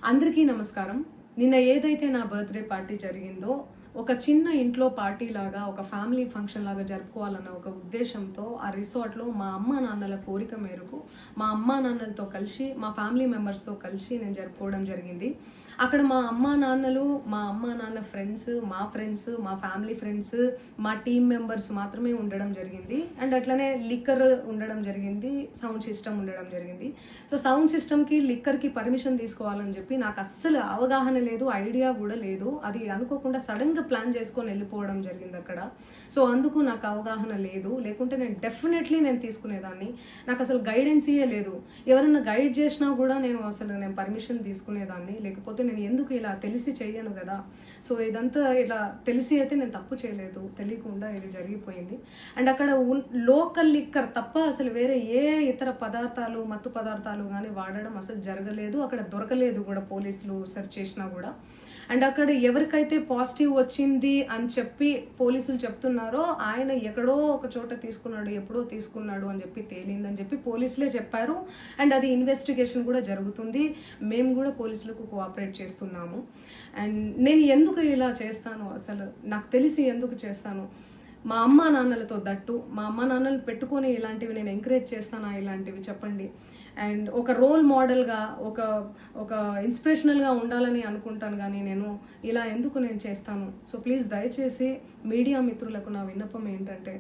అందరికీ నమస్కారం. నిన్న ఏదైతే నా బర్త్డే పార్టీ జరిగిందో ఒక చిన్న ఇంట్లో పార్టీ లాగా ఒక ఫ్యామిలీ ఫంక్షన్ లాగా జరుపుకోవాలన్న ఒక ఉద్దేశంతో ఆ రిసార్ట్లో మా అమ్మా నాన్నల కోరిక మేరకు మా అమ్మా నాన్నలతో కలిసి మా ఫ్యామిలీ మెంబర్స్తో కలిసి నేను జరుపుకోవడం జరిగింది. అక్కడ మా అమ్మా నాన్నలు, మా అమ్మా నాన్న ఫ్రెండ్స్, మా ఫ్రెండ్స్, మా ఫ్యామిలీ ఫ్రెండ్స్, మా టీమ్ మెంబర్స్ మాత్రమే ఉండడం జరిగింది. అండ్ అట్లనే లిక్కర్ ఉండడం జరిగింది, సౌండ్ సిస్టమ్ ఉండడం జరిగింది. సో సౌండ్ సిస్టమ్కి లిక్కర్కి పర్మిషన్ తీసుకోవాలని చెప్పి నాకు అస్సలు అవగాహన లేదు, ఐడియా కూడా లేదు. అది అనుకోకుండా సడన్గా ప్లాన్ చేసుకొని వెళ్ళిపోవడం జరిగింది అక్కడ. సో అందుకు నాకు అవగాహన లేదు, లేకుంటే నేను డెఫినెట్లీ నేను తీసుకునేదాన్ని. నాకు అసలు గైడెన్సీయే లేదు. ఎవరైనా గైడ్ చేసినా కూడా నేను పర్మిషన్ తీసుకునేదాన్ని, లేకపోతే నేను ఎందుకు ఇలా తెలిసి చెయ్యను కదా. సో ఇదంతా ఇలా తెలిసి అయితే నేను తప్పు చేయలేదు, తెలియకుండా ఇది జరిగిపోయింది. అండ్ అక్కడ లోకల్ లిక్కర్ తప్ప అసలు వేరే ఏ ఇతర పదార్థాలు, మత్తు పదార్థాలు కానీ వాడడం అసలు జరగలేదు. అక్కడ దొరకలేదు కూడా, పోలీసులు సెర్చ్ చేసినా కూడా. అండ్ అక్కడ ఎవరికైతే పాజిటివ్ వచ్చింది అని చెప్పి పోలీసులు చెప్తున్నారో ఆయన ఎక్కడో ఒక చోట తీసుకున్నాడు, ఎప్పుడో తీసుకున్నాడు అని చెప్పి తేలిందని చెప్పి పోలీసులే చెప్పారు. అండ్ అది ఇన్వెస్టిగేషన్ కూడా జరుగుతుంది. మేము కూడా పోలీసులకు కోఆపరేట్ చేస్తున్నాము. అండ్ నేను ఎందుకు ఇలా చేస్తాను, అసలు నాకు తెలిసి ఎందుకు చేస్తాను, మా అమ్మా నాన్నలతో దట్టు మా అమ్మా నాన్నలు పెట్టుకొని ఇలాంటివి నేను ఎంకరేజ్ చేస్తానా, ఇలాంటివి చెప్పండి. అండ్ ఒక రోల్ మోడల్గా, ఒక ఇన్స్పిరేషనల్గా ఉండాలని అనుకుంటాను, కానీ నేను ఇలా ఎందుకు నేను చేస్తాను. సో ప్లీజ్ దయచేసి మీడియా మిత్రులకు నా విన్నపం ఏంటంటే,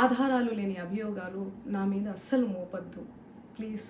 ఆధారాలు లేని అభియోగాలు నా మీద అస్సలు మోపద్దు ప్లీజ్.